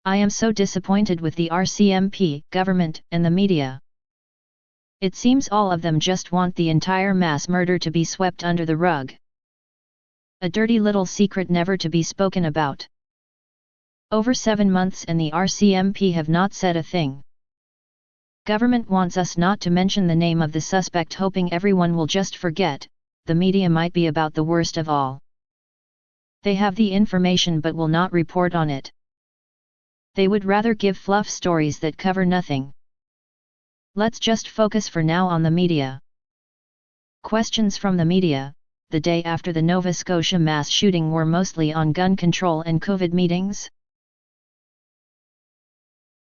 I am so disappointed with the RCMP, government, and the media. It seems all of them just want the entire mass murder to be swept under the rug. A dirty little secret never to be spoken about. Over 7 months and the RCMP have not said a thing. Government wants us not to mention the name of the suspect, hoping everyone will just forget. The media might be about the worst of all. They have the information but will not report on it. They would rather give fluff stories that cover nothing. Let's just focus for now on the media. Questions from the media. The day after the Nova Scotia mass shooting were mostly on gun control and COVID meetings?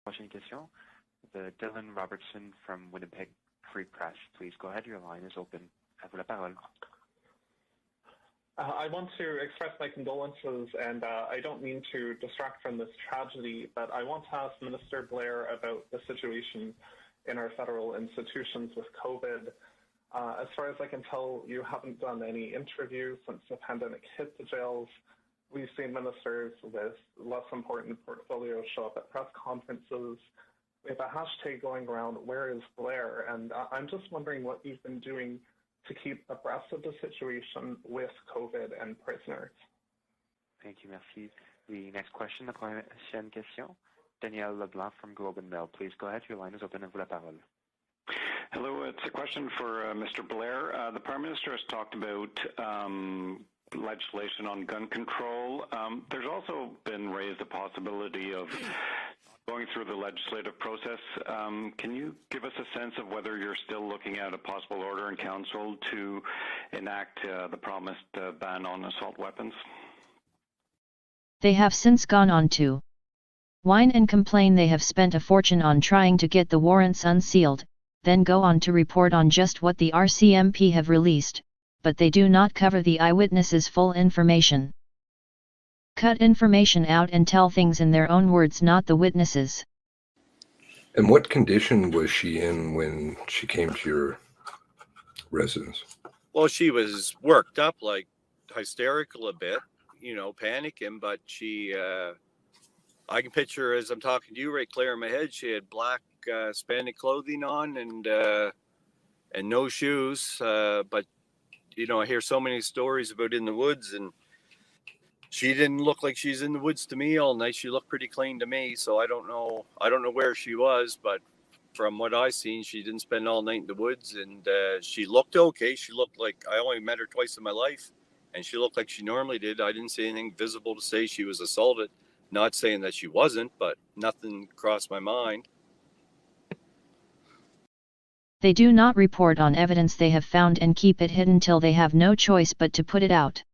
Prochaine question. Dylan Robertson from Winnipeg Free Press. Please go ahead. Your line is open. À vous la parole. I want to express my condolences, and I don't mean to distract from this tragedy, but I want to ask Minister Blair about the situation in our federal institutions with COVID. As far as I can tell, you haven't done any interviews since the pandemic hit the jails. We've seen ministers with less important portfolios show up at press conferences. We have a hashtag going around, "Where is Blair?" And I'm just wondering what you've been doing to keep abreast of the situation with COVID and prisoners. Thank you, merci. The next question, la prochaine question. Daniel Leblanc from Globe and Mail. Please go ahead. Your line is open. À vous la parole. Hello, it's a question for Mr. Blair. The Prime Minister has talked about legislation on gun control. There's also been raised the possibility of going through the legislative process. Can you give us a sense of whether you're still looking at a possible order in council to enact the promised ban on assault weapons? They have since gone on to whine and complain they have spent a fortune on trying to get the warrants unsealed, then go on to report on just what the RCMP have released, but they do not cover the eyewitnesses' full information. Cut information out and tell things in their own words, not the witnesses. And what condition was she in when she came to your residence? Well, she was worked up, like hysterical a bit, panicking, but she, I can picture her as I'm talking to you right clear in my head. She had black spandex clothing on and no shoes, but, I hear so many stories about in the woods, and she didn't look like she's in the woods to me all night. She looked pretty clean to me, so I don't know where she was, but from what I seen, she didn't spend all night in the woods, and she looked okay. She looked like, I only met her twice in my life, and she looked like she normally did. I didn't see anything visible to say she was assaulted. Not saying that she wasn't, but nothing crossed my mind. They do not report on evidence they have found and keep it hidden till they have no choice but to put it out.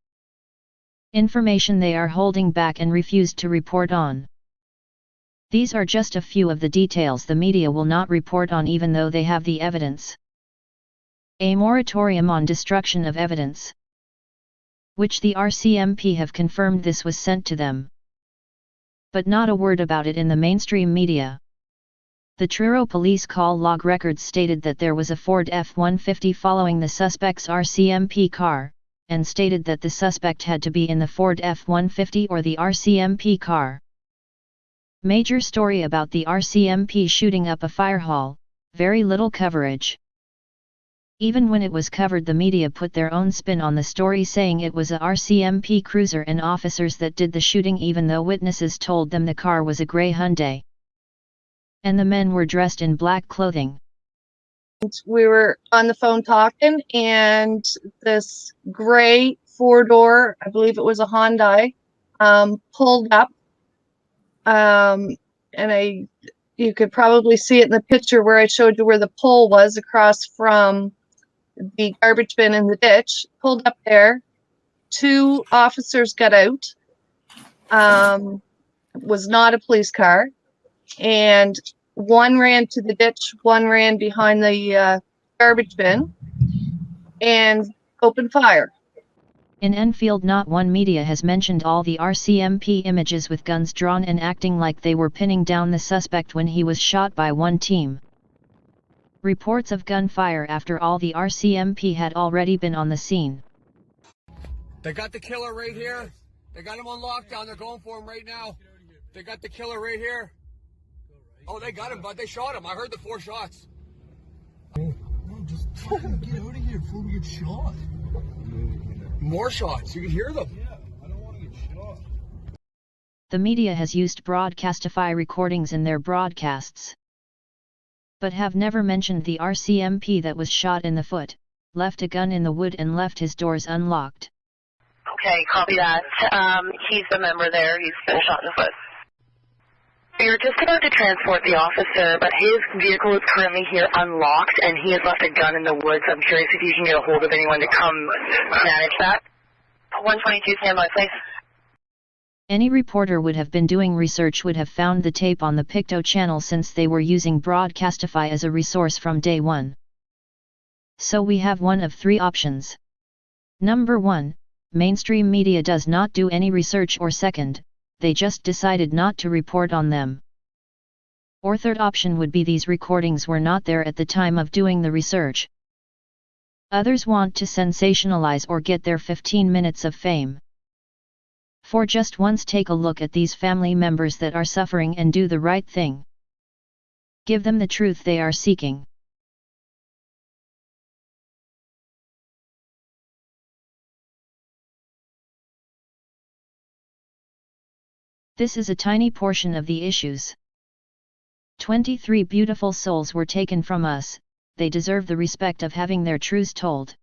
Information they are holding back and refuse to report on. These are just a few of the details the media will not report on even though they have the evidence. A moratorium on destruction of evidence, which the RCMP have confirmed this was sent to them. But not a word about it in the mainstream media. The Truro police call log records stated that there was a Ford F-150 following the suspect's RCMP car, and stated that the suspect had to be in the Ford F-150 or the RCMP car. Major story about the RCMP shooting up a fire hall, very little coverage. Even when it was covered, the media put their own spin on the story, saying it was a RCMP cruiser and officers that did the shooting, even though witnesses told them the car was a grey Hyundai. And the men were dressed in black clothing. We were on the phone talking, and this gray four-door, I believe it was a Hyundai, pulled up. And you could probably see it in the picture where I showed you where the pole was across from the garbage bin in the ditch. Pulled up there. 2 officers got out. Was not a police car. And one ran to the ditch, one ran behind the garbage bin and opened fire. In Enfield, not one media has mentioned all the RCMP images with guns drawn and acting like they were pinning down the suspect when he was shot by one team. Reports of gunfire after all the RCMP had already been on the scene. They got the killer right here. They got him on lockdown. They're going for him right now. They got the killer right here. Oh, they got him, but they shot him. I heard the 4 shots. No, just fucking get out of here before we get shot. More shots. You can hear them. Yeah, I don't want to get shot. The media has used Broadcastify recordings in their broadcasts, but have never mentioned the RCMP that was shot in the foot, left a gun in the wood and left his doors unlocked. Okay, copy that. He's the member there. He's been shot in the foot. We were just about to transport the officer, but his vehicle is currently here unlocked, and he has left a gun in the woods. I'm curious if you can get a hold of anyone to come manage that. 122, standby, please. Any reporter would have been doing research would have found the tape on the Picto channel, since they were using Broadcastify as a resource from day one. So we have one of 3 options. Number 1, mainstream media does not do any research, or second, they just decided not to report on them. Or third option would be these recordings were not there at the time of doing the research. Others want to sensationalize or get their 15 minutes of fame. For just once, take a look at these family members that are suffering and do the right thing. Give them the truth they are seeking. This is a tiny portion of the issues. 23 beautiful souls were taken from us, they deserve the respect of having their truths told.